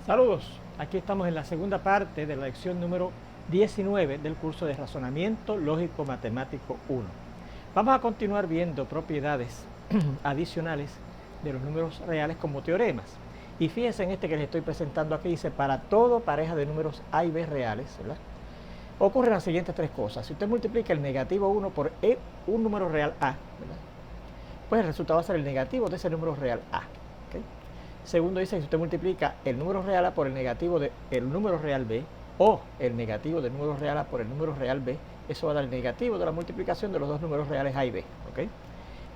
Saludos, aquí estamos en la segunda parte de la lección número 19 del curso de Razonamiento Lógico Matemático 1. Vamos a continuar viendo propiedades adicionales de los números reales como teoremas. Y fíjense en este que les estoy presentando aquí, dice para todo pareja de números A y B reales, ¿verdad? Ocurren las siguientes tres cosas. Si usted multiplica el negativo 1 por un número real A, ¿verdad?, pues el resultado va a ser el negativo de ese número real A. ¿Okay? Segundo dice que si usted multiplica el número real A por el negativo del número real B, o el negativo del número real A por el número real B, eso va a dar el negativo de la multiplicación de los dos números reales A y B. ¿Okay?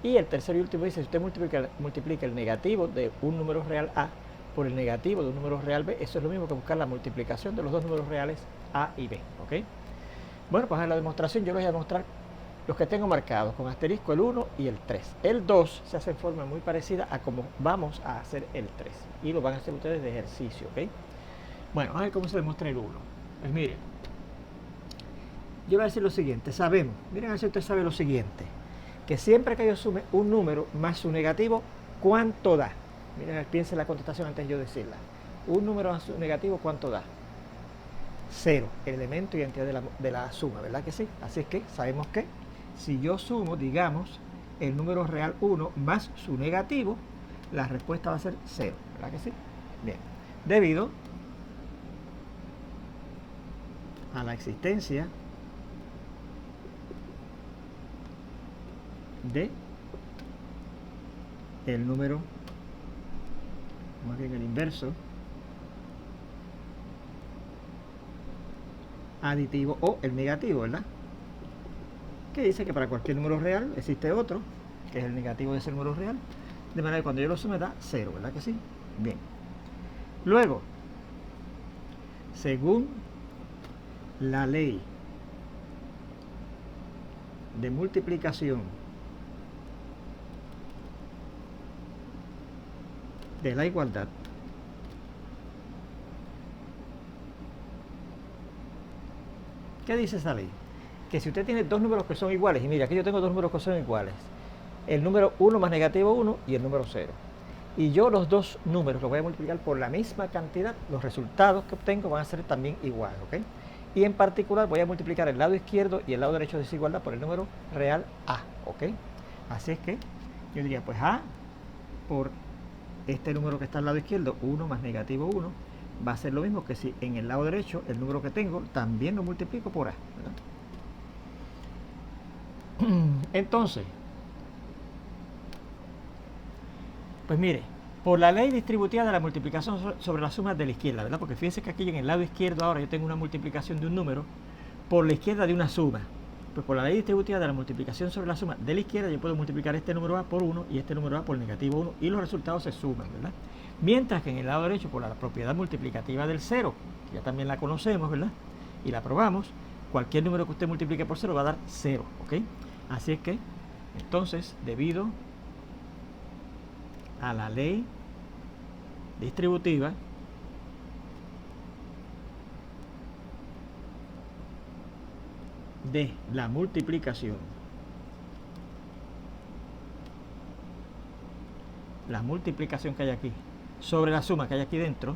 Y el tercero y último dice, si usted multiplica el negativo de un número real A por el negativo de un número real B, eso es lo mismo que buscar la multiplicación de los dos números reales A y B. ¿Okay? Bueno, pues en la demostración yo les voy a demostrar los que tengo marcados con asterisco, el 1 y el 3. El 2 se hace en forma muy parecida a como vamos a hacer el 3. Y lo van a hacer ustedes de ejercicio, ¿ok? Bueno, vamos a ver cómo se demuestra el 1. Pues miren, yo voy a decir lo siguiente, sabemos, miren a ver si usted sabe lo siguiente, que siempre que yo sume un número más su negativo, ¿cuánto da? Miren, piensen la contestación antes de yo decirla. Un número más su negativo, ¿cuánto da? 0, el elemento y entidad de la suma, ¿verdad que sí? Así es que sabemos que si yo sumo, digamos, el número real 1 más su negativo, la respuesta va a ser 0, ¿verdad que sí? Bien, debido a la existencia de el número, más bien el inverso, aditivo o el negativo, ¿verdad? Que dice que para cualquier número real existe otro, que es el negativo de ese número real, de manera que cuando yo lo sume da 0, ¿verdad que sí? Bien. Luego, según la ley de multiplicación de la igualdad, ¿qué dice esa ley? Que si usted tiene dos números que son iguales, y mira, aquí yo tengo dos números que son iguales, el número 1 más negativo 1 y el número 0, y yo los dos números los voy a multiplicar por la misma cantidad, los resultados que obtengo van a ser también iguales, ¿ok? Y en particular voy a multiplicar el lado izquierdo y el lado derecho de esa igualdad por el número real A, ¿ok? Así es que yo diría, pues A por este número que está al lado izquierdo, 1 más negativo 1, va a ser lo mismo que si en el lado derecho el número que tengo también lo multiplico por A, ¿verdad? Entonces, pues mire, por la ley distributiva de la multiplicación sobre las sumas de la izquierda, ¿verdad? Porque fíjense que aquí en el lado izquierdo ahora yo tengo una multiplicación de un número por la izquierda de una suma. Pues por la ley distributiva de la multiplicación sobre la suma de la izquierda yo puedo multiplicar este número A por 1 y este número A por negativo 1 y los resultados se suman, ¿verdad? Mientras que en el lado derecho, por la propiedad multiplicativa del 0, que ya también la conocemos, ¿verdad? Y la probamos, cualquier número que usted multiplique por 0 va a dar 0, ¿ok? Así es que, entonces, debido a la ley distributiva de la multiplicación que hay aquí sobre la suma que hay aquí dentro,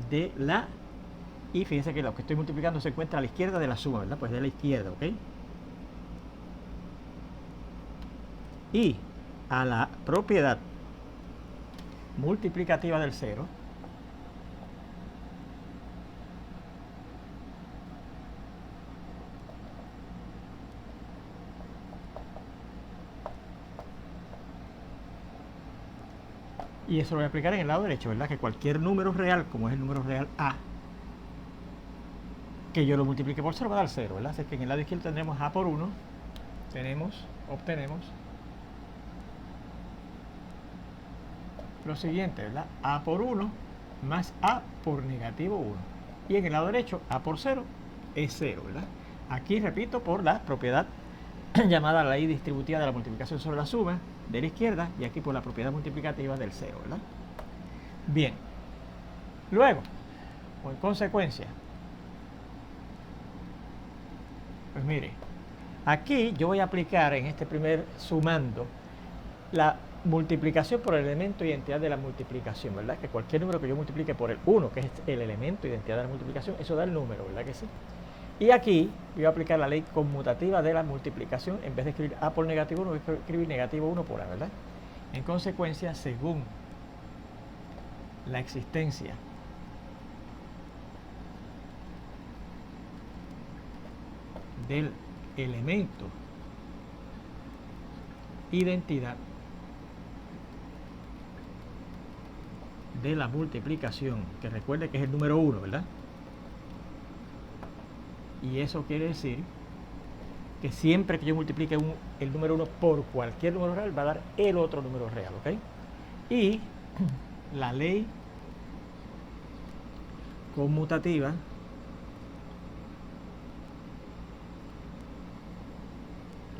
de la, y fíjense que lo que estoy multiplicando se encuentra a la izquierda de la suma, ¿verdad? Pues de la izquierda, ¿ok? Y a la propiedad multiplicativa del 0, y eso lo voy a aplicar en el lado derecho, ¿verdad? Que cualquier número real, como es el número real A, que yo lo multiplique por 0 va a dar 0, ¿verdad? Así que en el lado izquierdo tendremos A por 1, obtenemos lo siguiente, ¿verdad? A por 1 más A por negativo 1. Y en el lado derecho, A por 0 es 0, ¿verdad? Aquí, repito, por la propiedad llamada la ley distributiva de la multiplicación sobre la suma de la izquierda, y aquí por la propiedad multiplicativa del 0, ¿verdad? Bien. Luego, o en consecuencia, pues mire, aquí yo voy a aplicar en este primer sumando la multiplicación por el elemento identidad de la multiplicación, ¿verdad? Que cualquier número que yo multiplique por el 1, que es el elemento identidad de la multiplicación, eso da el número, ¿verdad que sí? Y aquí voy a aplicar la ley conmutativa de la multiplicación. En vez de escribir A por negativo 1, voy a escribir negativo 1 por A, ¿verdad? En consecuencia, según la existencia del elemento identidad de la multiplicación, que recuerde que es el número 1, ¿verdad? Y eso quiere decir que siempre que yo multiplique el número 1 por cualquier número real, va a dar el otro número real, ¿ok? Y la ley conmutativa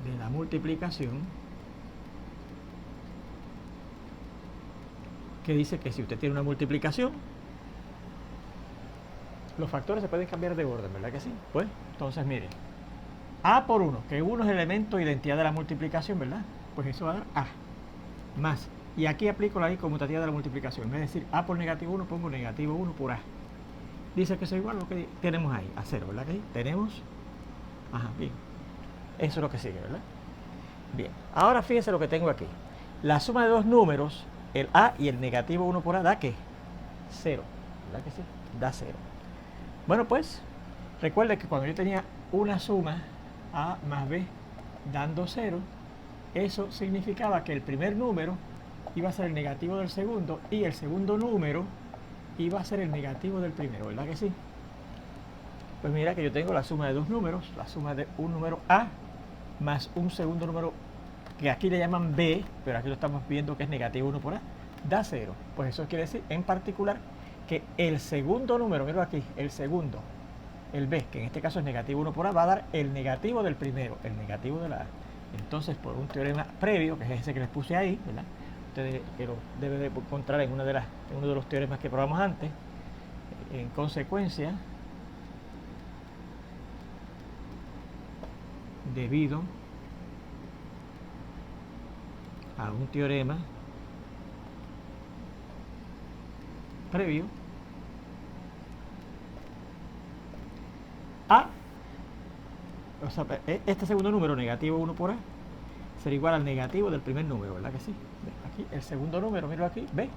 de la multiplicación, que dice que si usted tiene una multiplicación, los factores se pueden cambiar de orden, ¿verdad que sí? Pues, entonces mire, A por 1, que 1 es el elemento identidad de la multiplicación, ¿verdad? Pues eso va a dar A, más. Y aquí aplico la ley conmutativa de la multiplicación. En vez de decir A por negativo 1, pongo negativo 1 por A. Dice que eso es igual a lo que tenemos ahí, a 0, ¿verdad que sí? Tenemos, bien. Eso es lo que sigue, ¿verdad? Bien, ahora fíjense lo que tengo aquí. La suma de dos números, el A y el negativo 1 por A, da ¿qué? 0, ¿verdad que sí? Da 0. Bueno, pues, recuerde que cuando yo tenía una suma A más B dando 0, eso significaba que el primer número iba a ser el negativo del segundo y el segundo número iba a ser el negativo del primero, ¿verdad que sí? Pues mira que yo tengo la suma de dos números, la suma de un número A más un segundo número que aquí le llaman B, pero aquí lo estamos viendo que es negativo 1 por A, da 0. Pues eso quiere decir en particular que el segundo número, mira aquí, el segundo, el B, que en este caso es negativo 1 por A, va a dar el negativo del primero, el negativo de la A. Entonces, por un teorema previo, que es ese que les puse ahí, ¿verdad? Ustedes lo deben de encontrar en uno de los teoremas que probamos antes. En consecuencia, debido a un teorema previo a, o sea, este segundo número, negativo 1 por A, será igual al negativo del primer número, ¿verdad que sí? Aquí el segundo número, míralo aquí, ¿ve?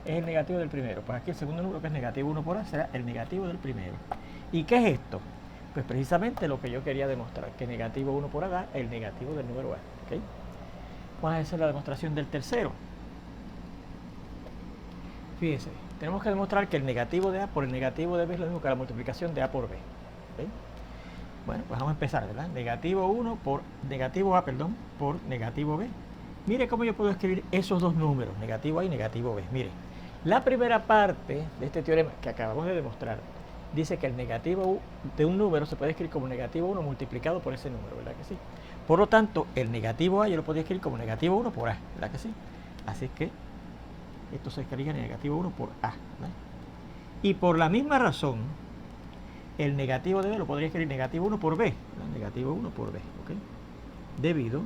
Es el negativo del primero. Pues aquí el segundo número, que es negativo 1 por A, será el negativo del primero. ¿Y qué es esto? Pues precisamente lo que yo quería demostrar, que negativo 1 por A da el negativo del número A, ¿ok? Vamos a hacer la demostración del tercero. Fíjense, tenemos que demostrar que el negativo de A por el negativo de B es lo mismo que la multiplicación de A por B, ¿ok? Bueno, pues vamos a empezar, ¿verdad? Negativo 1 por negativo A, perdón, por negativo B. Mire cómo yo puedo escribir esos dos números, negativo A y negativo B. Mire, la primera parte de este teorema que acabamos de demostrar dice que el negativo de un número se puede escribir como negativo 1 multiplicado por ese número, ¿verdad que sí? Por lo tanto, el negativo A yo lo podría escribir como negativo 1 por A, ¿verdad que sí? Así que esto se escribiría negativo 1 por A, ¿verdad? Y por la misma razón, el negativo de B lo podría escribir negativo 1 por B, ¿verdad? Negativo 1 por B, ¿ok? Debido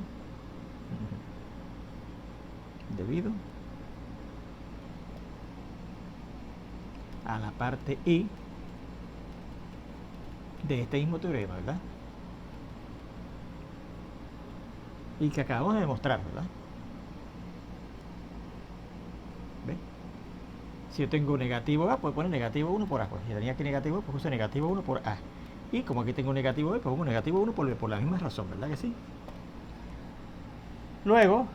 a la parte I de este mismo teorema, ¿verdad? Y que acabamos de demostrar, ¿verdad? ¿Ve? Si yo tengo negativo A, pues poner negativo 1 por A. Pues si tenía aquí negativo A, pues puse negativo 1 por A. Y como aquí tengo negativo B, pues pongo negativo 1 por B, por la misma razón, ¿verdad que sí? Luego,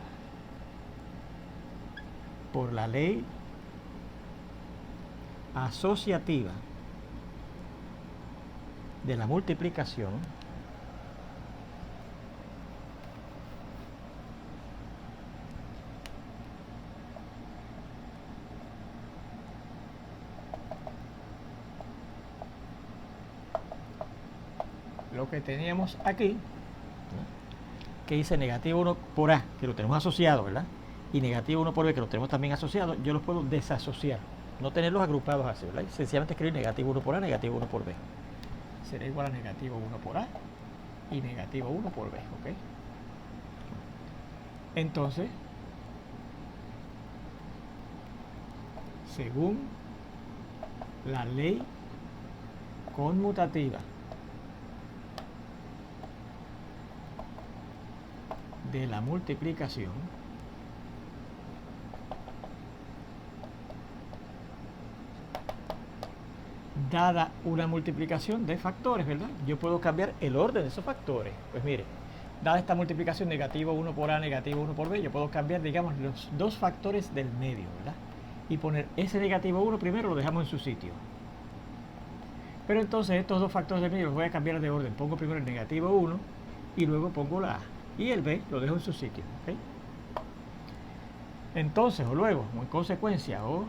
por la ley asociativa de la multiplicación, lo que teníamos aquí, ¿no? Que dice negativo 1 por A, que lo tenemos asociado, ¿verdad? Y negativo 1 por B, que lo tenemos también asociado, yo los puedo desasociar, no tenerlos agrupados así, ¿verdad? Sencillamente escribir negativo 1 por A, negativo 1 por B. Será igual a negativo 1 por A y negativo 1 por B, ¿ok? Entonces, según la ley conmutativa de la multiplicación dada una multiplicación de factores, ¿verdad? Yo puedo cambiar el orden de esos factores. Pues mire, dada esta multiplicación negativo 1 por A, negativo 1 por B, yo puedo cambiar, digamos, los dos factores del medio, ¿verdad? Y poner ese negativo 1 primero, lo dejamos en su sitio. Pero entonces estos dos factores del medio los voy a cambiar de orden. Pongo primero el negativo 1 y luego pongo la A. Y el B lo dejo en su sitio, ¿ok? Entonces, o luego, o en consecuencia, o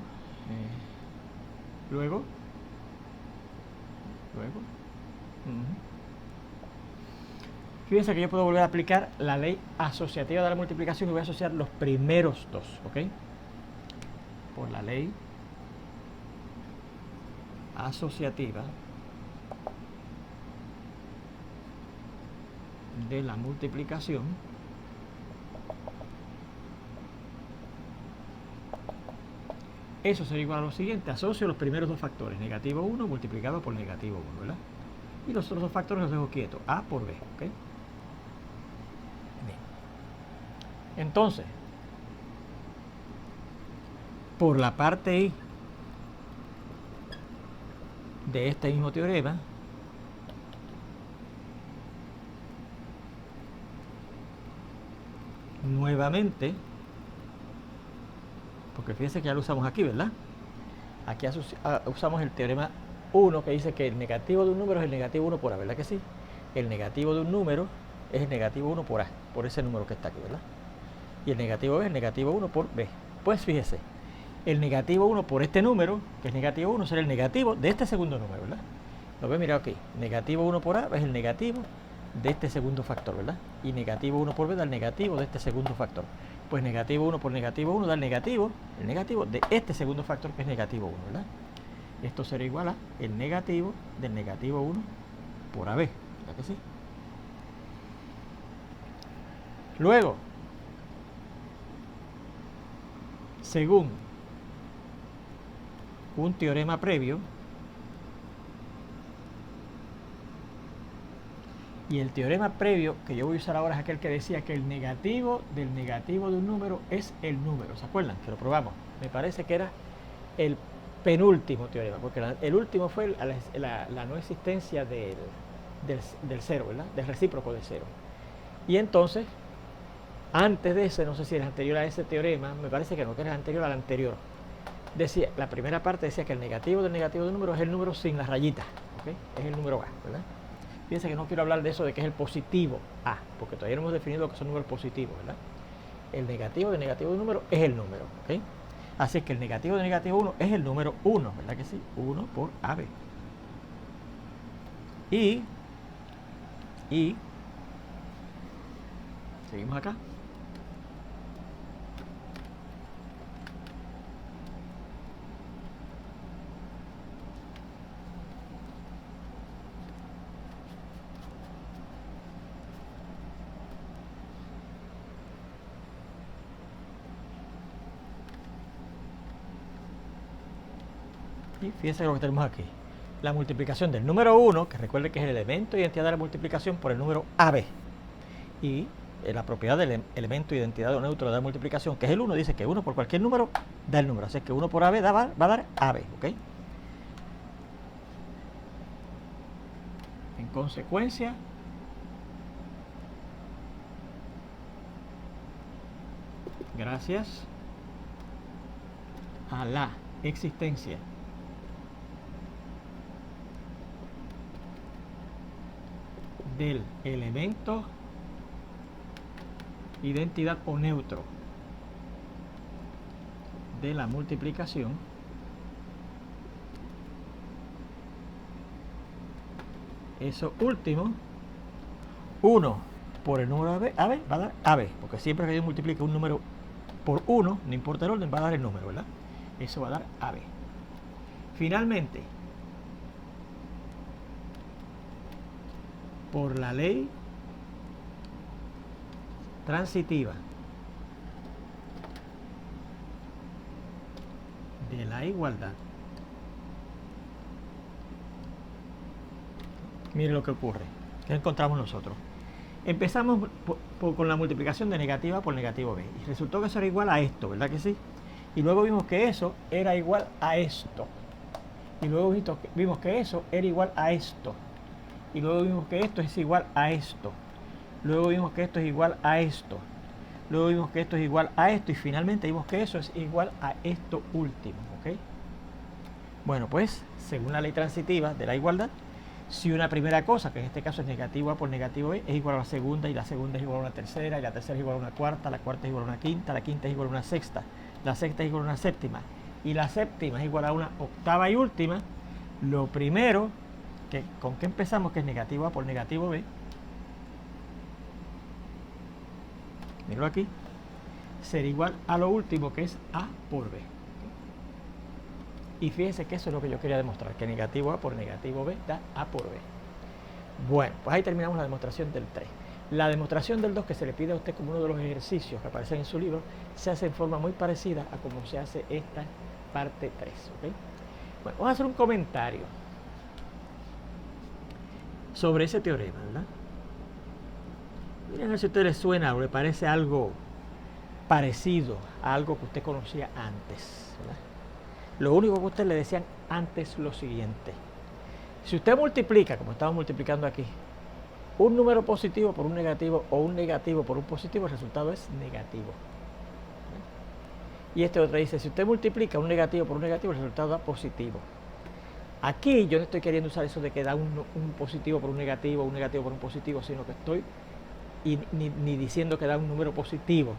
luego. Fíjense que yo puedo volver a aplicar la ley asociativa de la multiplicación y voy a asociar los primeros dos, ¿ok? Por la ley asociativa de la multiplicación eso sería igual a lo siguiente: asocio los primeros dos factores, negativo 1 multiplicado por negativo 1, ¿verdad? Y los otros dos factores los dejo quietos, A por B, ¿ok? Bien. Entonces, por la parte I de este mismo teorema, nuevamente, porque fíjense que ya lo usamos aquí, ¿verdad? Aquí usamos el teorema 1 que dice que el negativo de un número es el negativo 1 por A, ¿verdad que sí? El negativo de un número es el negativo 1 por A, por ese número que está aquí, ¿verdad? Y el negativo B es el negativo 1 por B. Pues fíjese, el negativo 1 por este número, que es negativo 1, será el negativo de este segundo número, ¿verdad? Lo ve, mira aquí, negativo 1 por A es el negativo de este segundo factor, ¿verdad? Y negativo 1 por B da el negativo de este segundo factor. Pues negativo 1 por negativo 1 da el negativo de este segundo factor, que es negativo 1, ¿verdad? Esto será igual a el negativo del negativo 1 por AB, ¿verdad que sí? Luego, según un teorema previo, y el teorema previo que yo voy a usar ahora es aquel que decía que el negativo del negativo de un número es el número. ¿Se acuerdan? Que lo probamos. Me parece que era el penúltimo teorema, porque el último fue la no existencia del cero, ¿verdad? Del recíproco de cero. Y entonces, antes de ese, no sé si era anterior a ese teorema, me parece que no, que era anterior al anterior. Decía, la primera parte decía que el negativo del negativo de un número es el número sin las rayitas, ¿ok? Es el número A, ¿verdad? Fíjense que no quiero hablar de eso de que es el positivo A, porque todavía no hemos definido lo que son números positivos, ¿verdad? El negativo del negativo de un número es el número, ¿ok? Así es que el negativo de negativo 1 es el número 1, ¿verdad que sí? 1 por AB. Y seguimos acá. Y fíjense lo que tenemos aquí. La multiplicación del número 1, que recuerde que es el elemento de identidad de la multiplicación, por el número AB. Y la propiedad del elemento de identidad o neutro de la multiplicación, que es el 1, dice que 1 por cualquier número da el número. Así que 1 por AB va a dar AB, ¿ok? En consecuencia, gracias a la existencia del elemento identidad o neutro de la multiplicación, eso último, 1 por el número AB va a dar AB, porque siempre que yo multiplique un número por 1, no importa el orden, va a dar el número, ¿verdad? Eso va a dar AB. Finalmente, por la ley transitiva de la igualdad. Miren lo que ocurre. ¿Qué encontramos nosotros? Empezamos con la multiplicación de negativa por negativo b. Y resultó que eso era igual a esto, ¿verdad que sí? Y luego vimos que eso era igual a esto. Y luego vimos que eso era igual a esto. Y luego vimos que esto es igual a esto. Luego vimos que esto es igual a esto. Luego vimos que esto es igual a esto. Y finalmente vimos que eso es igual a esto último, ¿ok? Bueno, pues, según la ley transitiva de la igualdad, si una primera cosa, que en este caso es negativo a por negativo b, es igual a la segunda, y la segunda es igual a una tercera, y la tercera es igual a una cuarta, la cuarta es igual a una quinta, la quinta es igual a una sexta, la sexta es igual a una séptima, y la séptima es igual a una octava y última, lo primero, ¿con qué empezamos? Que es negativo a por negativo b. Míralo aquí. Será igual a lo último, que es a por b. Y fíjense que eso es lo que yo quería demostrar, que negativo a por negativo b da a por b. Bueno, pues ahí terminamos la demostración del 3. La demostración del 2, que se le pide a usted como uno de los ejercicios que aparecen en su libro, se hace en forma muy parecida a como se hace esta parte 3. ¿Okay? Bueno, vamos a hacer un comentario sobre ese teorema, ¿verdad? Miren a ver si a usted le suena o le parece algo parecido a algo que usted conocía antes, ¿verdad? Lo único que a usted le decían antes es lo siguiente. Si usted multiplica, como estamos multiplicando aquí, un número positivo por un negativo o un negativo por un positivo, el resultado es negativo. Y este otro dice, si usted multiplica un negativo por un negativo, el resultado da positivo. Aquí yo no estoy queriendo usar eso de que da un positivo por un negativo por un positivo, sino que estoy ni diciendo que da un número positivo,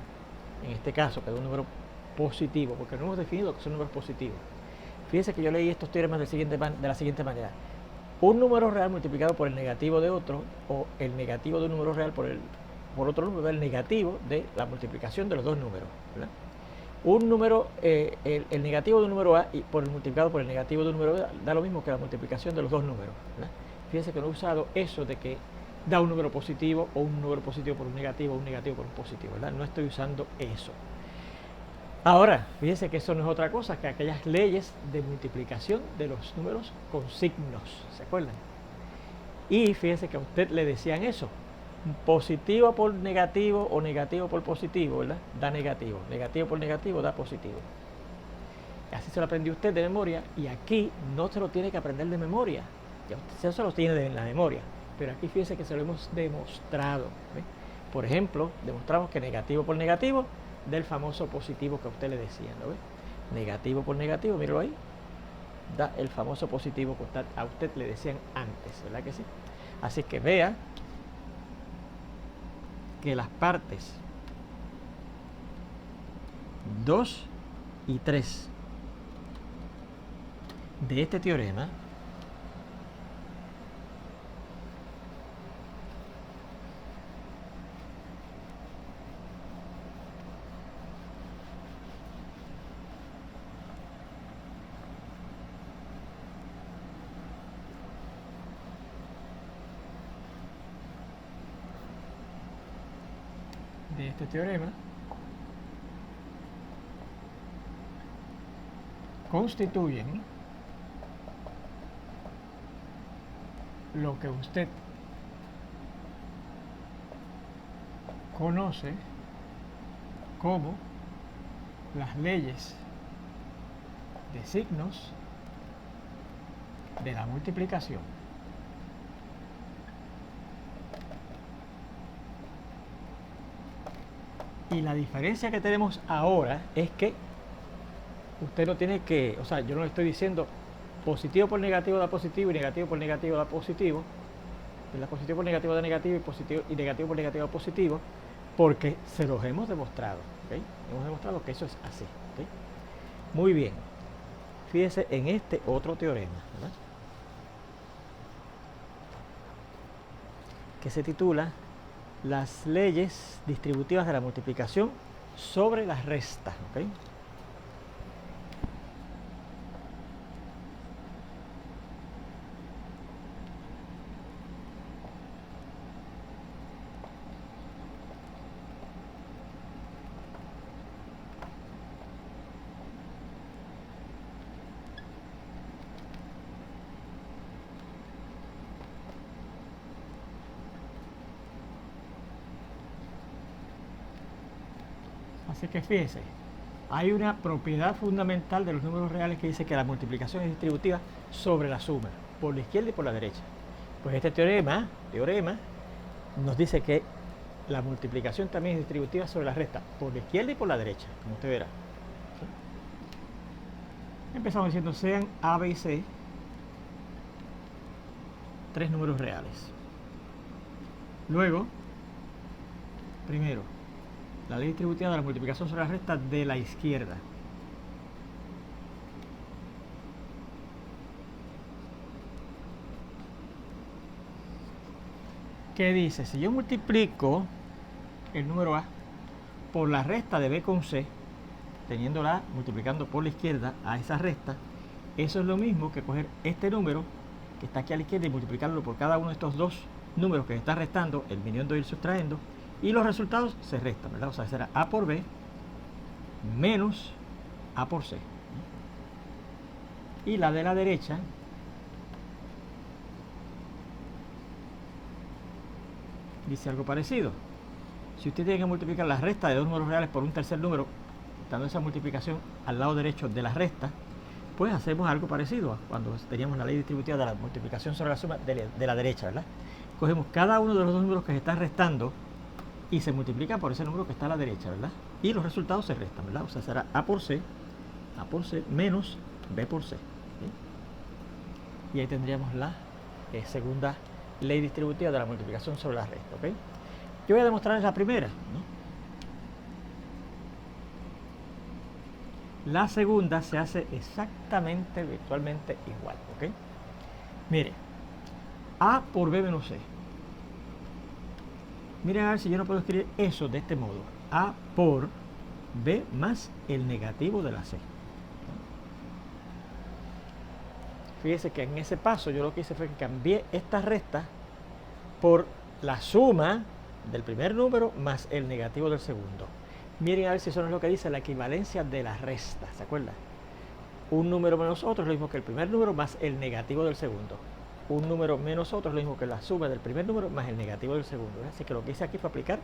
en este caso, que da un número positivo, porque no hemos definido que son números positivos. Fíjense que yo leí estos teoremas de la siguiente manera. Un número real multiplicado por el negativo de otro, o el negativo de un número real por otro número, el negativo de la multiplicación de los dos números, ¿verdad? Un número, el negativo de un número A multiplicado por el negativo de un número B da lo mismo que la multiplicación de los dos números, ¿verdad? Fíjense que no he usado eso de que da un número positivo o un número positivo por un negativo o un negativo por un positivo, ¿verdad? No estoy usando eso. Ahora, fíjense que eso no es otra cosa que aquellas leyes de multiplicación de los números con signos, ¿se acuerdan? Y fíjense que a usted le decían eso, positivo por negativo o negativo por positivo, ¿verdad? Da negativo, negativo por negativo da positivo. Así se lo aprendió usted de memoria, y aquí no se lo tiene que aprender de memoria, ya usted se lo tiene en la memoria, pero aquí fíjense que se lo hemos demostrado, ¿ve? Por ejemplo, demostramos que negativo por negativo del famoso positivo que a usted le decían, ¿no ve? Negativo por negativo, míralo ahí, da el famoso positivo que a usted le decían antes, ¿verdad que sí? Así que vea que las partes 2 y 3 de este teorema constituyen lo que usted conoce como las leyes de signos de la multiplicación. Y la diferencia que tenemos ahora es que usted no tiene que, o sea, yo no le estoy diciendo positivo por negativo da positivo y negativo por negativo da positivo, la positivo por negativo da negativo y negativo por negativo da positivo, porque se los hemos demostrado, ¿okay? Hemos demostrado que eso es así, ¿okay? Muy bien, fíjese en este otro teorema, ¿verdad? Que se titula las leyes distributivas de la multiplicación sobre las restas, ¿okay? Así que fíjense, hay una propiedad fundamental de los números reales que dice que la multiplicación es distributiva sobre la suma, por la izquierda y por la derecha. Pues este teorema nos dice que la multiplicación también es distributiva sobre la resta, por la izquierda y por la derecha, como usted verá. ¿Sí? Empezamos diciendo sean A, B y C tres números reales. Luego, primero, la ley distributiva de la multiplicación sobre la resta de la izquierda. ¿Qué dice? Si yo multiplico el número A por la resta de B con C, teniéndola multiplicando por la izquierda a esa resta, eso es lo mismo que coger este número que está aquí a la izquierda y multiplicarlo por cada uno de estos dos números que se está restando, el viniendo y el sustrayendo, y los resultados se restan, ¿verdad? O sea, será A por B menos A por C. Y la de la derecha dice algo parecido. Si usted tiene que multiplicar la resta de dos números reales por un tercer número, dando esa multiplicación al lado derecho de la resta, pues hacemos algo parecido a cuando teníamos la ley distributiva de la multiplicación sobre la suma de la derecha, ¿verdad? Cogemos cada uno de los dos números que se están restando y se multiplica por ese número que está a la derecha, ¿verdad? Y los resultados se restan, ¿verdad? O sea, será A por C menos B por C. ¿Sí? Y ahí tendríamos la segunda ley distributiva de la multiplicación sobre la resta, ¿ok? Yo voy a demostrarles la primera, ¿no? La segunda se hace exactamente, virtualmente igual, ¿ok? Mire, A por B menos C. Miren a ver si yo no puedo escribir eso de este modo. A por B más el negativo de la C. Fíjese que en ese paso yo lo que hice fue que cambié esta resta por la suma del primer número más el negativo del segundo. Miren a ver si eso no es lo que dice la equivalencia de la resta, ¿se acuerdan? Un número menos otro es lo mismo que el primer número más el negativo del segundo. Un número menos otro es lo mismo que la suma del primer número más el negativo del segundo. Así que lo que hice aquí fue aplicar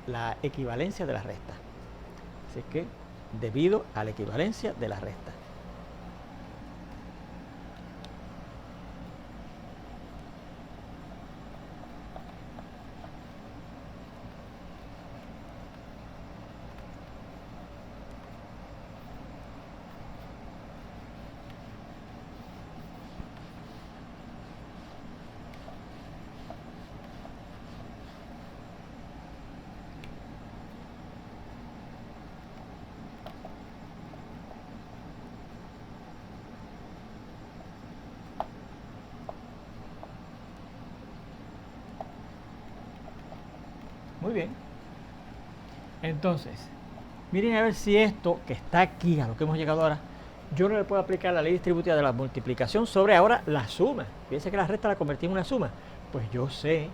la equivalencia de la resta. Así que debido a la equivalencia de la resta. Muy bien. Entonces, miren a ver si esto que está aquí, a lo que hemos llegado ahora, yo no le puedo aplicar la ley distributiva de la multiplicación sobre ahora la suma. Fíjense que la resta la convertí en una suma. Pues yo sé,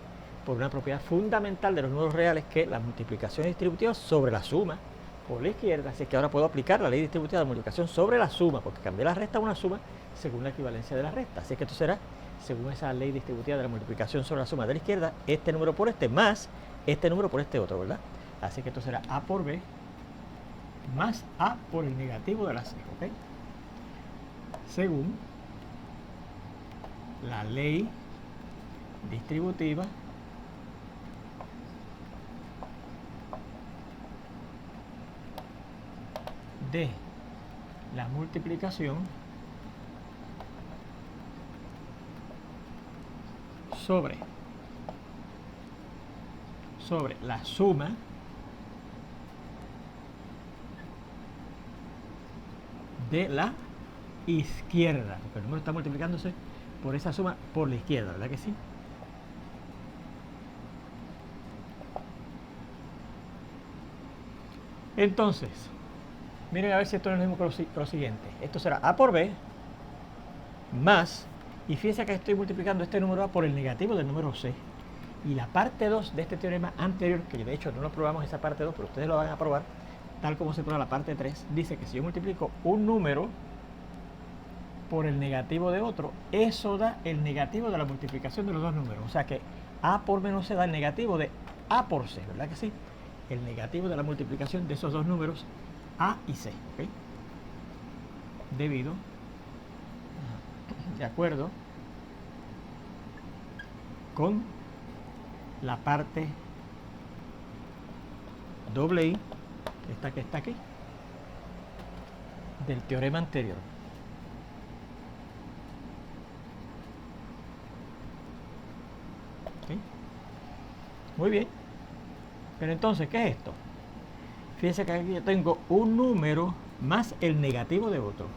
por una propiedad fundamental de los números reales, que la multiplicación es distributiva sobre la suma por la izquierda. Así que ahora puedo aplicar la ley distributiva de la multiplicación sobre la suma, porque cambié la resta a una suma según la equivalencia de la resta. Así que esto será, según esa ley distributiva de la multiplicación sobre la suma de la izquierda, este número por este más este número por este otro, ¿verdad? Así que esto será A por B más A por el negativo de la C, ¿ok? Según la ley distributiva de la multiplicación sobre la suma de la izquierda, porque el número está multiplicándose por esa suma por la izquierda, ¿verdad que sí? Entonces, miren a ver si esto no es lo mismo que lo siguiente. Esto será A por B más, y fíjense que estoy multiplicando este número A por el negativo del número C. Y la parte 2 de este teorema anterior, que de hecho no lo probamos esa parte 2, pero ustedes lo van a probar, tal como se prueba la parte 3, dice que si yo multiplico un número por el negativo de otro, eso da el negativo de la multiplicación de los dos números. O sea que A por menos C da el negativo de A por C, ¿verdad que sí? el negativo de la multiplicación de esos dos números A y C, ¿ok? Debido, de acuerdo con la parte doble I, esta que está aquí, del teorema anterior. ¿Okay? Muy bien. Pero entonces, ¿qué es esto? Fíjense que aquí yo tengo un número más el negativo de otro.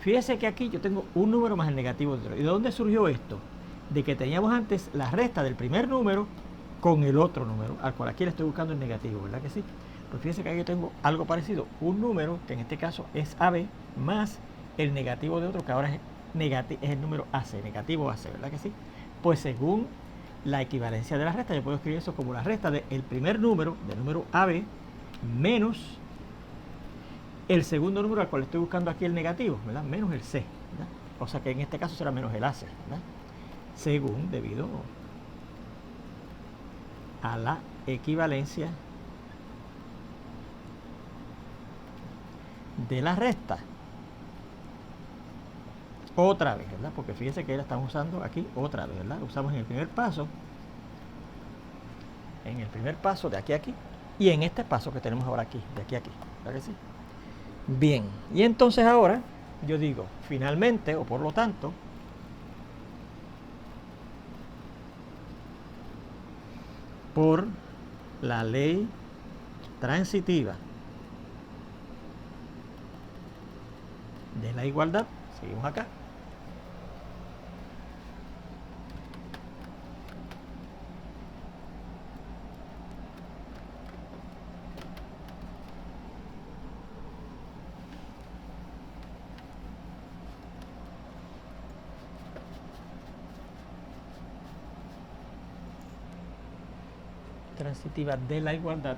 Fíjense que aquí yo tengo un número más el negativo de otro. ¿Y de dónde surgió esto? De que teníamos antes la resta del primer número con el otro número, al cual aquí le estoy buscando el negativo, ¿verdad que sí? Pues fíjense que aquí yo tengo algo parecido, un número que en este caso es AB más el negativo de otro, que ahora es el número AC, negativo AC, ¿verdad que sí? Pues según la equivalencia de la resta, yo puedo escribir eso como la resta del primer número, del número AB, menos el segundo número al cual estoy buscando aquí el negativo, ¿verdad? Menos el C, ¿verdad? O sea que en este caso será menos el AC, ¿verdad? Según, debido a la equivalencia de la resta. Otra vez, ¿verdad? Porque fíjense que la estamos usando aquí otra vez, ¿verdad? Usamos en el primer paso de aquí a aquí, y en este paso que tenemos ahora aquí, de aquí a aquí, ¿verdad que sí? Bien, y entonces ahora yo digo, finalmente, o por lo tanto, por la ley transitiva de la igualdad, seguimos acá, transitiva de la igualdad,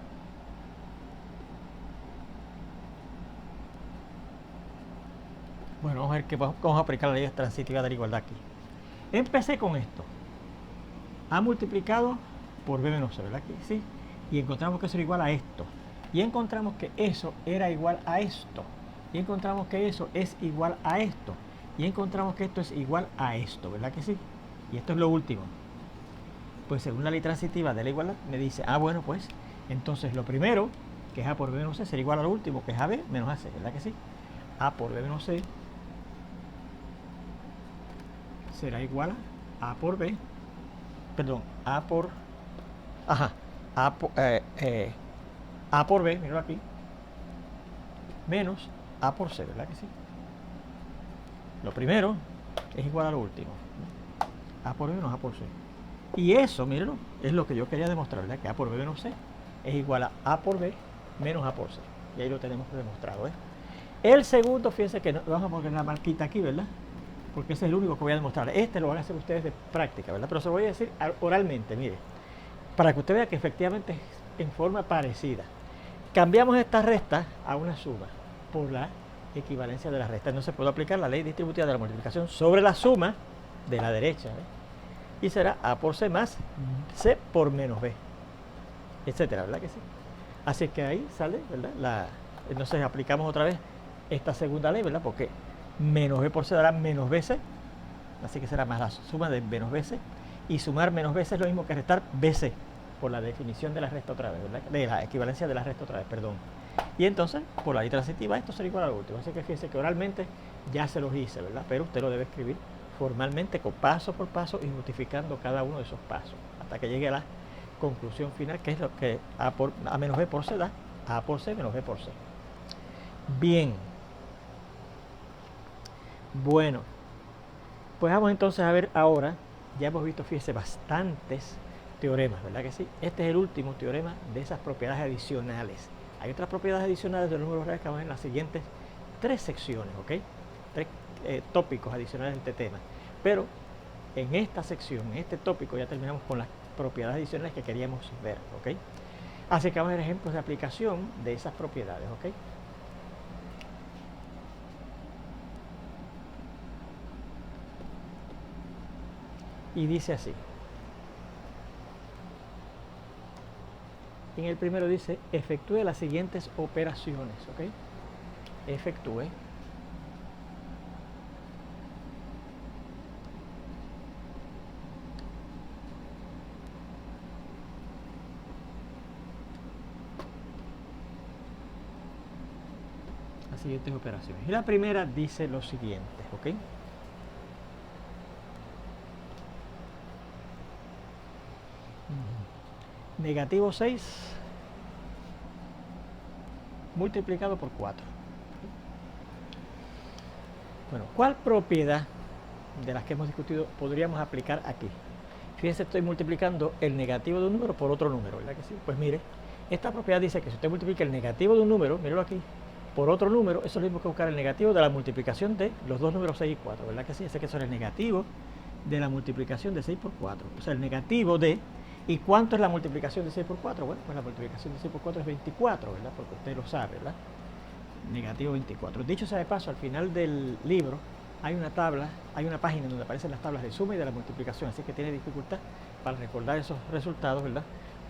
bueno, vamos a ver que vamos a aplicar la ley transitiva de la igualdad aquí. Empecé con esto, A multiplicado por B menos C, ¿verdad que sí? Y encontramos que eso era igual a esto, y encontramos que eso era igual a esto, y encontramos que eso es igual a esto, y encontramos que esto es igual a esto, ¿verdad que sí? Y esto es lo último. Pues según la ley transitiva de la igualdad me dice, bueno, pues entonces lo primero, que es A por B menos C, será igual a lo último, que es AB menos AC, ¿verdad que sí? A por B menos C será igual a A por B, perdón, A por B, míralo aquí, menos A por C, ¿verdad que sí? Lo primero es igual a lo último, A por B menos A por C. Y eso, mírenlo, es lo que yo quería demostrar, ¿verdad? Que A por B menos C es igual a A por B menos A por C. Y ahí lo tenemos demostrado, ¿eh? El segundo, fíjense que vamos a poner la marquita aquí, ¿verdad? Porque ese es el único que voy a demostrar. Este lo van a hacer ustedes de práctica, ¿verdad? Pero se lo voy a decir oralmente, mire, para que usted vea que efectivamente es en forma parecida. Cambiamos esta resta a una suma por la equivalencia de la resta. No se puede aplicar la ley distributiva de la multiplicación sobre la suma de la derecha, y será A por C más C por menos B, etcétera, ¿verdad que sí? Así que ahí sale, ¿verdad? Entonces aplicamos otra vez esta segunda ley, ¿verdad? Porque menos B por C dará menos BC, así que será más la suma de menos BC, y sumar menos BC es lo mismo que restar BC, por la definición de la resta otra vez, ¿verdad? De la equivalencia de la resta otra vez, perdón. Y entonces, por la ley transitiva, esto será igual al último. Así que fíjense que oralmente ya se los hice, ¿verdad? Pero usted lo debe escribir formalmente, con paso por paso, y justificando cada uno de esos pasos, hasta que llegue a la conclusión final, que es lo que A menos B por C da A por C menos B por C. Bien. Bueno, pues vamos entonces a ver ahora, ya hemos visto, fíjense, bastantes teoremas, ¿verdad que sí? Este es el último teorema de esas propiedades adicionales. Hay otras propiedades adicionales de los números reales que vamos a ver en las siguientes 3 secciones, ¿ok? 3 tópicos adicionales de este tema. Pero en esta sección, en este tópico, ya terminamos con las propiedades adicionales que queríamos ver, ¿ok? Así que vamos a ver ejemplos de aplicación de esas propiedades, ¿ok? Y dice así. En el primero dice, efectúe las siguientes operaciones, ¿ok? Efectúe las siguientes operaciones. Y la primera dice lo siguiente, ¿ok? Negativo 6 multiplicado por 4. Bueno, ¿cuál propiedad de las que hemos discutido podríamos aplicar aquí? Fíjense, estoy multiplicando el negativo de un número por otro número, ¿verdad que sí? Pues mire, esta propiedad dice que si usted multiplica el negativo de un número, míralo aquí, por otro número, eso es lo mismo que buscar el negativo de la multiplicación de los dos números 6 y 4, ¿verdad que sí? Ese que eso es el negativo de la multiplicación de 6 por 4. O sea, el negativo de... ¿Y cuánto es la multiplicación de 6 por 4? Bueno, pues la multiplicación de 6 por 4 es 24, ¿verdad? Porque usted lo sabe, ¿verdad? Negativo 24. Dicho sea de paso, al final del libro hay una tabla, hay una página donde aparecen las tablas de suma y de la multiplicación, así que tiene dificultad para recordar esos resultados, ¿verdad?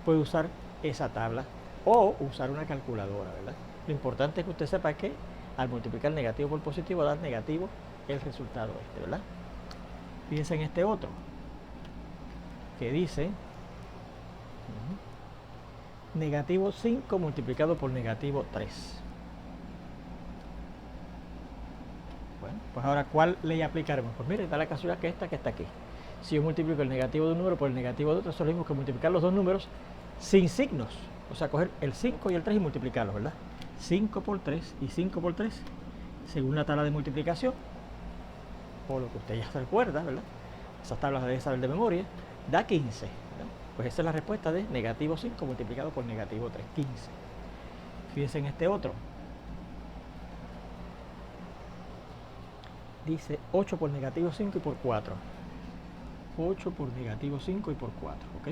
Puede usar esa tabla o usar una calculadora, ¿verdad? Lo importante es que usted sepa que al multiplicar negativo por positivo da negativo el resultado este, ¿verdad? Fíjense en este otro, que dice negativo 5 multiplicado por negativo 3. Bueno, pues ahora, ¿cuál ley aplicaremos? Pues mire, da la casualidad que esta que está aquí. Si yo multiplico el negativo de un número por el negativo de otro, eso es lo mismo que multiplicar los dos números sin signos. O sea, coger el 5 y el 3 y multiplicarlos, ¿verdad? 5 por 3 y 5 por 3, según la tabla de multiplicación, o lo que usted ya se recuerda, ¿verdad? Esas tablas debe saber de memoria, da 15, ¿verdad? Pues esa es la respuesta de negativo 5 multiplicado por negativo 3, 15. Fíjense en este otro. Dice 8 por negativo 5 y por 4. 8 por negativo 5 y por 4, ¿ok?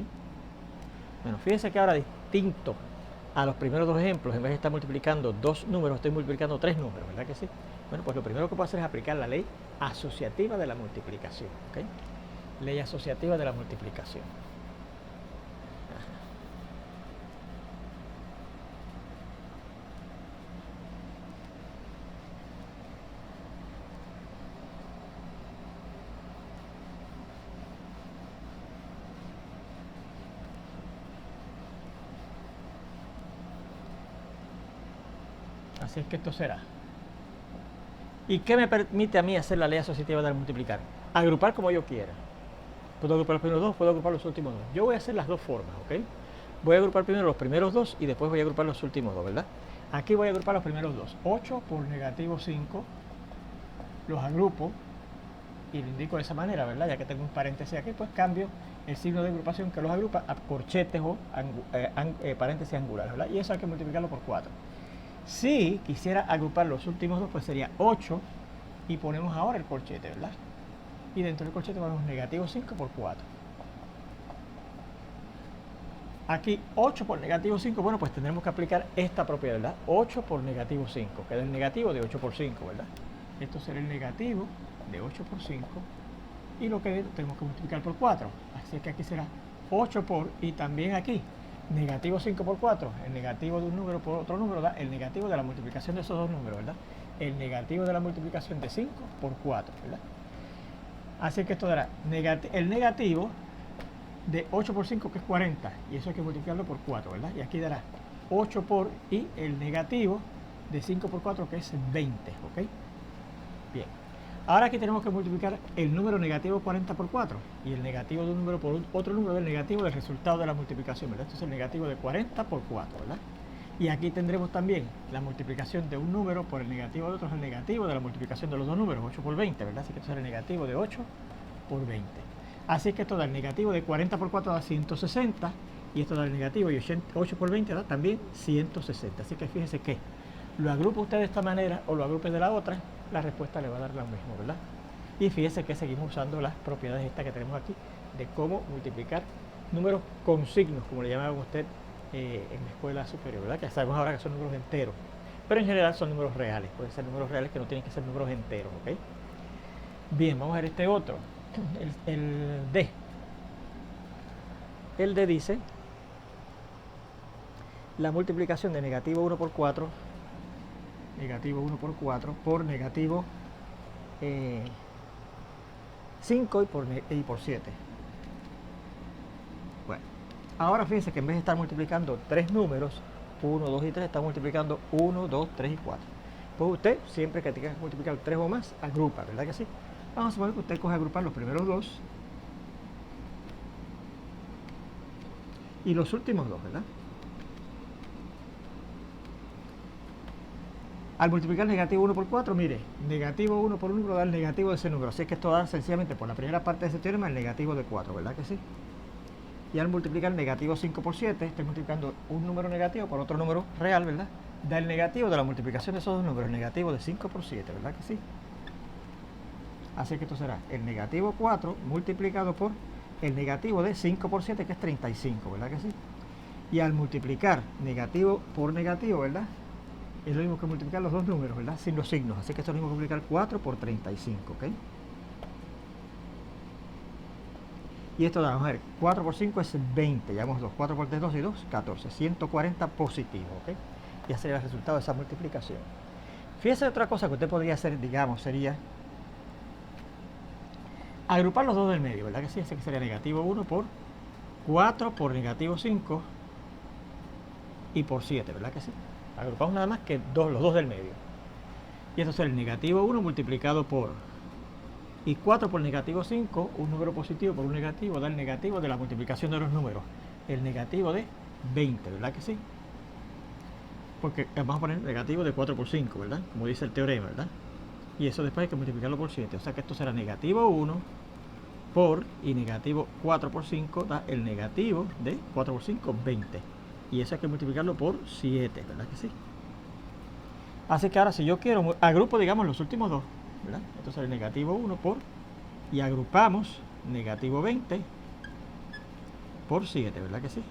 Bueno, fíjense que ahora, distinto a los primeros dos ejemplos, en vez de estar multiplicando dos números, estoy multiplicando tres números, ¿verdad que sí? Bueno, pues lo primero que puedo hacer es aplicar la ley asociativa de la multiplicación, ¿ok? Ley asociativa de la multiplicación. Así es que esto será. ¿Y qué me permite a mí hacer la ley asociativa de multiplicar? Agrupar como yo quiera. Puedo agrupar los primeros dos, puedo agrupar los últimos dos. Yo voy a hacer las dos formas, ¿ok? Voy a agrupar primero los primeros dos y después voy a agrupar los últimos dos, ¿verdad? Aquí voy a agrupar los primeros dos. 8 por negativo 5, los agrupo y lo indico de esa manera, ¿verdad? Ya que tengo un paréntesis aquí, pues cambio el signo de agrupación que los agrupa a corchetes o paréntesis angulares, ¿verdad? Y eso hay que multiplicarlo por 4. Si quisiera agrupar los últimos dos, pues sería 8 y ponemos ahora el corchete, ¿verdad? Y dentro del corchete ponemos negativo 5 por 4. Aquí 8 por negativo 5, bueno, pues tendremos que aplicar esta propiedad, ¿verdad? 8 por negativo 5, que es el negativo de 8 por 5, ¿verdad? Esto será el negativo de 8 por 5 y lo que tenemos que multiplicar por 4. Así que aquí será 8 por, y también aquí, negativo 5 por 4, el negativo de un número por otro número da el negativo de la multiplicación de esos dos números, ¿verdad? El negativo de la multiplicación de 5 por 4, ¿verdad? Así que esto dará el negativo de 8 por 5, que es 40, y eso hay que multiplicarlo por 4, ¿verdad? Y aquí dará 8 por, y el negativo de 5 por 4, que es 20, ¿ok? Bien. Ahora aquí tenemos que multiplicar el número negativo 40 por 4 y el negativo de un número por otro número del negativo del resultado de la multiplicación, ¿verdad? Esto es el negativo de 40 por 4, ¿verdad? Y aquí tendremos también la multiplicación de un número por el negativo de otro, es el negativo de la multiplicación de los dos números, 8 por 20, ¿verdad? Así que esto es el negativo de 8 por 20. Así que esto da el negativo de 40 por 4 da 160 y esto da el negativo de 8 por 20 da también 160. Así que fíjense que lo agrupa usted de esta manera o lo agrupe de la otra, la respuesta le va a dar lo mismo, ¿verdad? Y fíjense que seguimos usando las propiedades estas que tenemos aquí de cómo multiplicar números con signos, como le llamaban usted en la escuela superior, ¿verdad? Que sabemos ahora que son números enteros, pero en general son números reales, pueden ser números reales que no tienen que ser números enteros, ¿ok? Bien, vamos a ver este otro, el D. El D dice la multiplicación de negativo 1 por 4, negativo 1 por 4, por negativo 5 y por 7. Bueno, ahora fíjense que en vez de estar multiplicando tres números, 1, 2 y 3, está multiplicando 1, 2, 3 y 4. Pues usted, siempre que tenga que multiplicar 3 o más, agrupa, ¿verdad que sí? Vamos a suponer que usted coge agrupar los primeros dos y los últimos dos, ¿verdad? Al multiplicar negativo 1 por 4, mire, negativo 1 por un número da el negativo de ese número. Así que esto da sencillamente por la primera parte de ese teorema el negativo de 4, ¿verdad que sí? Y al multiplicar negativo 5 por 7, estoy multiplicando un número negativo por otro número real, ¿verdad? Da el negativo de la multiplicación de esos dos números, negativo de 5 por 7, ¿verdad que sí? Así que esto será el negativo 4 multiplicado por el negativo de 5 por 7, que es 35, ¿verdad que sí? Y al multiplicar negativo por negativo, ¿verdad? Es lo mismo que multiplicar los dos números, ¿verdad? Sin los signos. Así que esto es lo mismo que multiplicar 4 por 35, ¿ok? Y esto, vamos a ver, 4 por 5 es 20, llevamos 2, 4 por 3, 2 y 2, 14, 140 positivo, ¿ok? Y ese sería el resultado de esa multiplicación. Fíjese, otra cosa que usted podría hacer, digamos, sería agrupar los dos del medio, ¿verdad que sí? Ese que sería negativo 1 por 4 por negativo 5 y por 7, ¿verdad que sí? Agrupamos nada más que los dos del medio. Y esto será el negativo 1 multiplicado por y 4 por negativo 5, un número positivo por un negativo, da el negativo de la multiplicación de los números, el negativo de 20, ¿verdad que sí? Porque vamos a poner negativo de 4 por 5, ¿verdad? Como dice el teorema, ¿verdad? Y eso después hay que multiplicarlo por 7, o sea que esto será negativo 1 por y negativo 4 por 5 da el negativo de 4 por 5, 20. Y eso hay que multiplicarlo por 7, ¿verdad que sí? Así que ahora si yo quiero, agrupo digamos los últimos dos, ¿verdad? Entonces el negativo 1 por, y agrupamos negativo 20 por 7, ¿verdad que sí?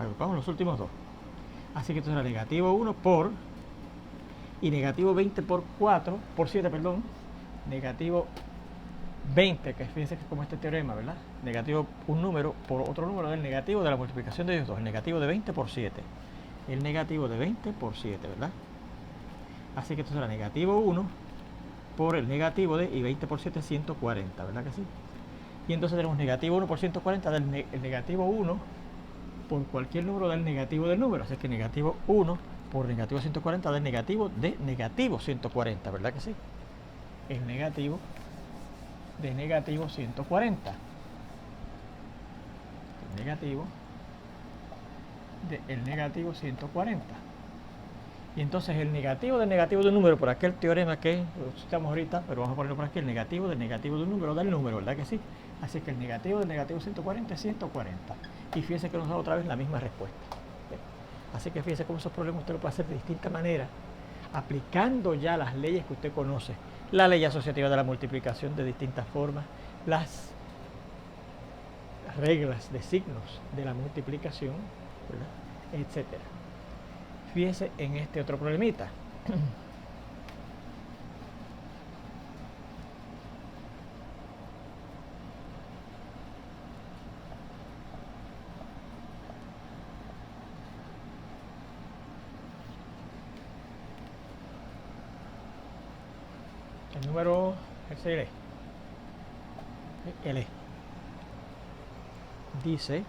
Agrupamos los últimos dos. Así que esto será negativo 1 por, y negativo 20 por 4, por 7, perdón, negativo 20, que fíjense que es como este teorema, ¿verdad? Negativo un número por otro número del negativo de la multiplicación de ellos dos, el negativo de 20 por 7. El negativo de 20 por 7, ¿verdad? Así que esto será negativo 1 por el negativo de, y 20 por 7 es 140, ¿verdad que sí? Y entonces tenemos negativo 1 por 140 del el negativo 1 por cualquier número del negativo del número. Así que negativo 1 por negativo 140 del negativo de negativo 140, ¿verdad que sí? El negativo de negativo 140. El negativo de el negativo 140. Y entonces el negativo del negativo de un número, por aquel teorema que citamos ahorita, pero vamos a ponerlo por aquí, el negativo del negativo de un número da el número, ¿verdad que sí? Así que el negativo del negativo 140 es 140. Y fíjense que nos da otra vez la misma respuesta. ¿Bien? Así que fíjense cómo esos problemas usted lo puede hacer de distinta manera, aplicando ya las leyes que usted conoce. La ley asociativa de la multiplicación de distintas formas, las reglas de signos de la multiplicación, ¿verdad? Etcétera. Fíjese en este otro problemita. El número es L. Dice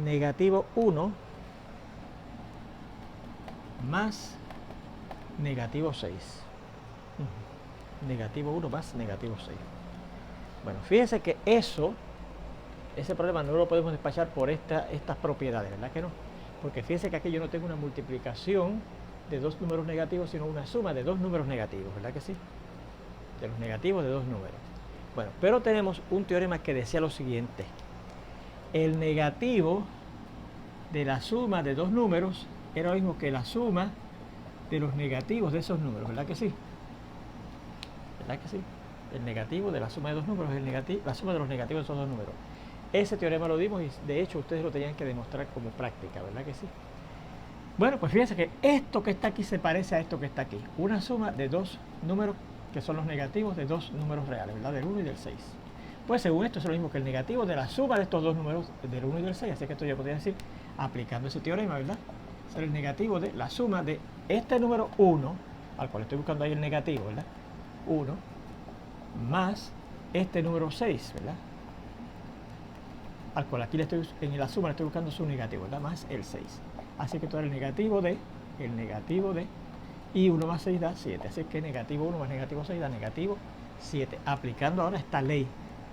negativo 1 más negativo 6. Negativo 1 más negativo 6. Bueno, fíjense que ese problema no lo podemos despachar por estas propiedades, ¿verdad que no? Porque fíjense que aquí yo no tengo una multiplicación de dos números negativos, sino una suma de dos números negativos, ¿verdad que sí? De los negativos de dos números. Bueno, pero tenemos un teorema que decía lo siguiente: el negativo de la suma de dos números era lo mismo que la suma de los negativos de esos números, ¿verdad que sí? ¿Verdad que sí? El negativo de la suma de dos números es la suma de los negativos de esos dos números. Ese teorema lo dimos y de hecho ustedes lo tenían que demostrar como práctica, ¿verdad que sí? Bueno, pues fíjense que esto que está aquí se parece a esto que está aquí. Una suma de dos números que son los negativos de dos números reales, ¿verdad? Del 1 y del 6. Pues según esto es lo mismo que el negativo de la suma de estos dos números, del 1 y del 6. Así que esto yo podría decir, aplicando ese teorema, ¿verdad? Ser el negativo de la suma de este número 1, al cual estoy buscando ahí el negativo, ¿verdad? 1, más este número 6, ¿verdad? Al cual aquí en la suma le estoy buscando su negativo, ¿verdad? Más el 6. Así que esto es el negativo de, y 1 más 6 da 7. Así que negativo 1 más negativo 6 da negativo 7. Aplicando ahora esta ley,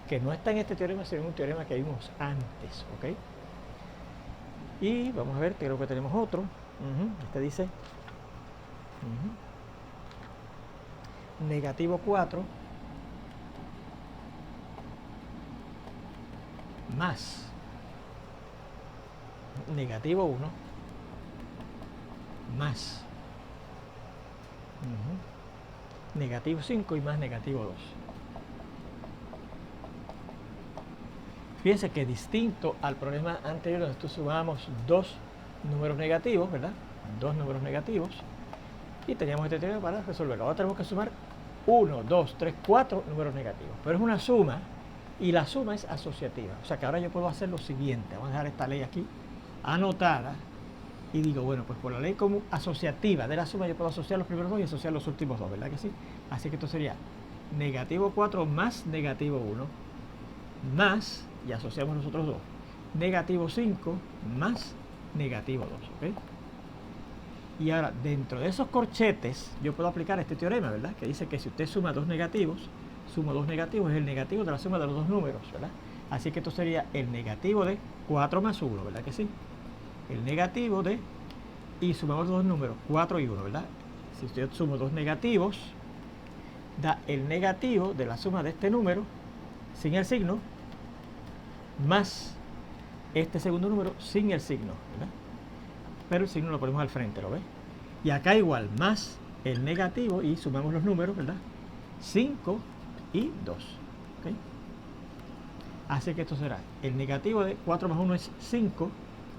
que no está en este teorema, sino en un teorema que vimos antes, ¿ok? Y vamos a ver, creo que tenemos otro. Este dice negativo 4 más negativo 1 más negativo 5 y más negativo 2. Fíjense que distinto al problema anterior donde sumábamos dos números negativos, ¿verdad? Dos números negativos. Y teníamos este teorema para resolverlo. Ahora tenemos que sumar 1, 2, 3, 4 números negativos. Pero es una suma y la suma es asociativa. O sea que ahora yo puedo hacer lo siguiente. Vamos a dejar esta ley aquí anotada. Y digo, bueno, pues por la ley común asociativa de la suma yo puedo asociar los primeros dos y asociar los últimos dos, ¿verdad que sí? Así que esto sería negativo 4 más negativo 1 más, y asociamos los otros dos, negativo 5 más negativo 2, ¿ok? Y ahora, dentro de esos corchetes, yo puedo aplicar este teorema, ¿verdad? Que dice que si usted suma dos negativos, sumo dos negativos, es el negativo de la suma de los dos números, ¿verdad? Así que esto sería el negativo de 4 más 1, ¿verdad que sí? El negativo de, y sumamos los dos números, 4 y 1, ¿verdad? Si usted suma dos negativos, da el negativo de la suma de este número, sin el signo, más este segundo número sin el signo, ¿verdad? Pero el signo lo ponemos al frente, ¿lo ves? Y acá igual, más el negativo, y sumamos los números, ¿verdad? 5 y 2, ¿ok? Así que esto será, el negativo de 4 más 1 es 5,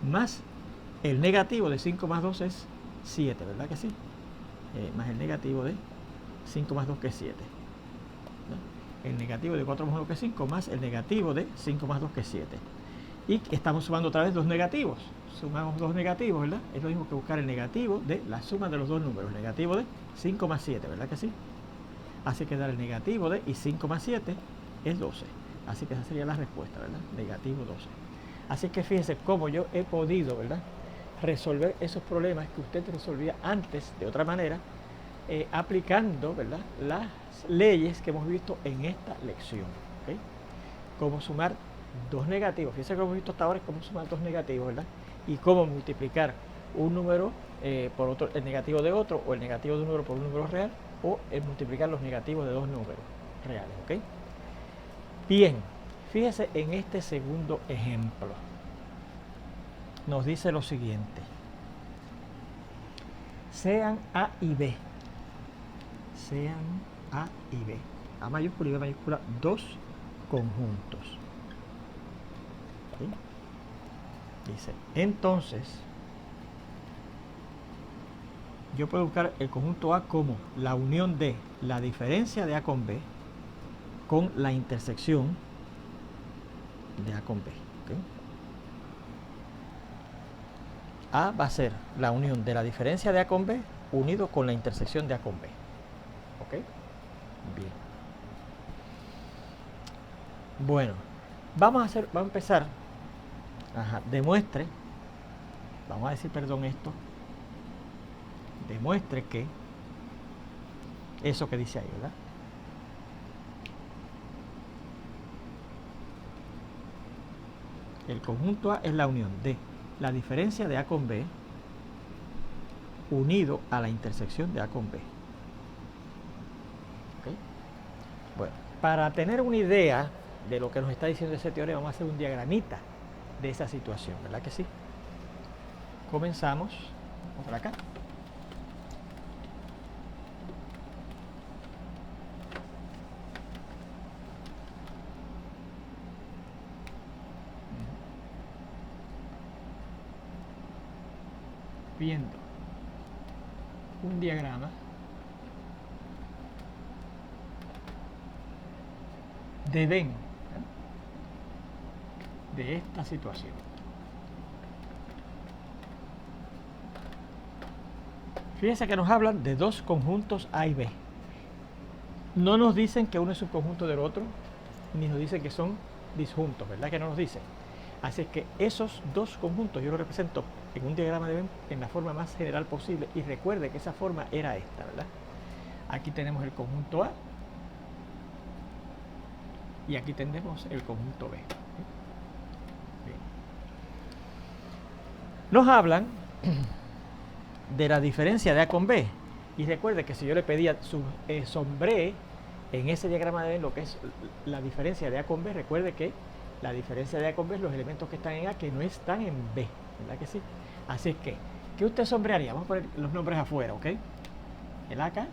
más el negativo de 5 más 2 es 7, ¿verdad que sí? Más el negativo de 5 más 2 que es 7. El negativo de 4 más 1 que es 5, más el negativo de 5 más 2 que es 7. Y estamos sumando otra vez dos negativos. Sumamos dos negativos, ¿verdad? Es lo mismo que buscar el negativo de la suma de los dos números. Negativo de 5 más 7, ¿verdad que sí? Así que dar el negativo de, y 5 más 7 es 12. Así que esa sería la respuesta, ¿verdad? Negativo 12. Así que fíjense cómo yo he podido, ¿verdad?, resolver esos problemas que usted resolvía antes de otra manera, aplicando, ¿verdad?, las leyes que hemos visto en esta lección, ¿okay? Cómo sumar dos negativos. Fíjense que hemos visto hasta ahora cómo sumar dos negativos, ¿verdad? Y cómo multiplicar un número por otro, el negativo de otro, o el negativo de un número por un número real, o el multiplicar los negativos de dos números reales, ¿ok? Bien, fíjese en este segundo ejemplo. Nos dice lo siguiente: sean A y B, sean A y B, A mayúscula y B mayúscula, dos conjuntos. ¿Sí? Dice, entonces, yo puedo buscar el conjunto A como la unión de la diferencia de A con B con la intersección de A con B. ¿Okay? A va a ser la unión de la diferencia de A con B unido con la intersección de A con B. ¿Ok? Bien. Bueno, vamos a empezar. Demuestre, vamos a decir, perdón, esto. Demuestre que eso que dice ahí, ¿verdad? El conjunto A es la unión de la diferencia de A con B unido a la intersección de A con B. ¿Okay? Bueno, para tener una idea de lo que nos está diciendo ese teorema, vamos a hacer un diagramita de esa situación, ¿verdad que sí? Comenzamos por acá. Viendo un diagrama de Venn, ¿eh? de esta situación. Fíjense que nos hablan de dos conjuntos A y B. No nos dicen que uno es un conjunto del otro, ni nos dicen que son disjuntos, ¿verdad? Que no nos dicen. Así es que esos dos conjuntos yo los represento en un diagrama de Venn en la forma más general posible. Y recuerde que esa forma era esta, ¿verdad? Aquí tenemos el conjunto A y aquí tenemos el conjunto B. Bien. Nos hablan de la diferencia de A con B. Y recuerde que si yo le pedía sombré en ese diagrama de Venn lo que es la diferencia de A con B, recuerde que la diferencia de A con B es los elementos que están en A que no están en B, ¿verdad que sí? Así es que, ¿qué usted sombrearía? Vamos a poner los nombres afuera, ¿ok? El A acá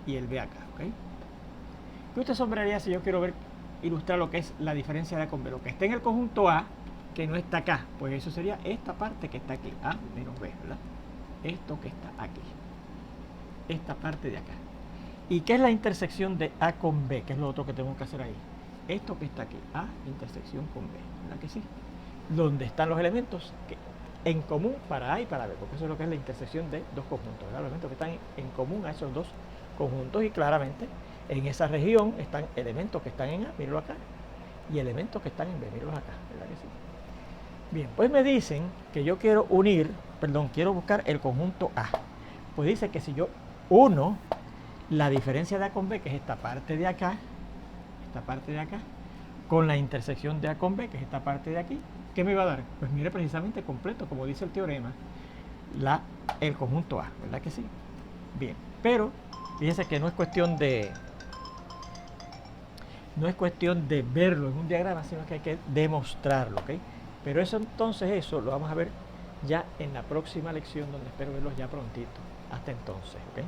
y el B acá, ¿ok? ¿Qué usted sombrearía si yo quiero ilustrar lo que es la diferencia de A con B? Lo que está en el conjunto A, que no está acá, pues eso sería esta parte que está aquí, A menos B, ¿verdad? Esto que está aquí, esta parte de acá. ¿Y qué es la intersección de A con B? ¿Qué es lo otro que tengo que hacer ahí? Esto que está aquí, A intersección con B, ¿verdad que sí? Donde están los elementos en común para A y para B, porque eso es lo que es la intersección de dos conjuntos, ¿verdad? Los elementos que están en común a esos dos conjuntos, y claramente en esa región están elementos que están en A, mírenlo acá, y elementos que están en B, mírenlos acá, ¿verdad que sí? Bien, pues me dicen que yo quiero quiero buscar el conjunto A. Pues dice que si yo uno la diferencia de A con B, que es esta parte de acá, con la intersección de A con B, que es esta parte de aquí, ¿qué me va a dar? Pues mire, precisamente completo, como dice el teorema, el conjunto A, ¿verdad que sí? Bien, pero fíjense que no es cuestión de verlo en un diagrama, sino que hay que demostrarlo, ¿ok? Pero eso lo vamos a ver ya en la próxima lección, donde espero verlos ya prontito. Hasta entonces, ¿ok?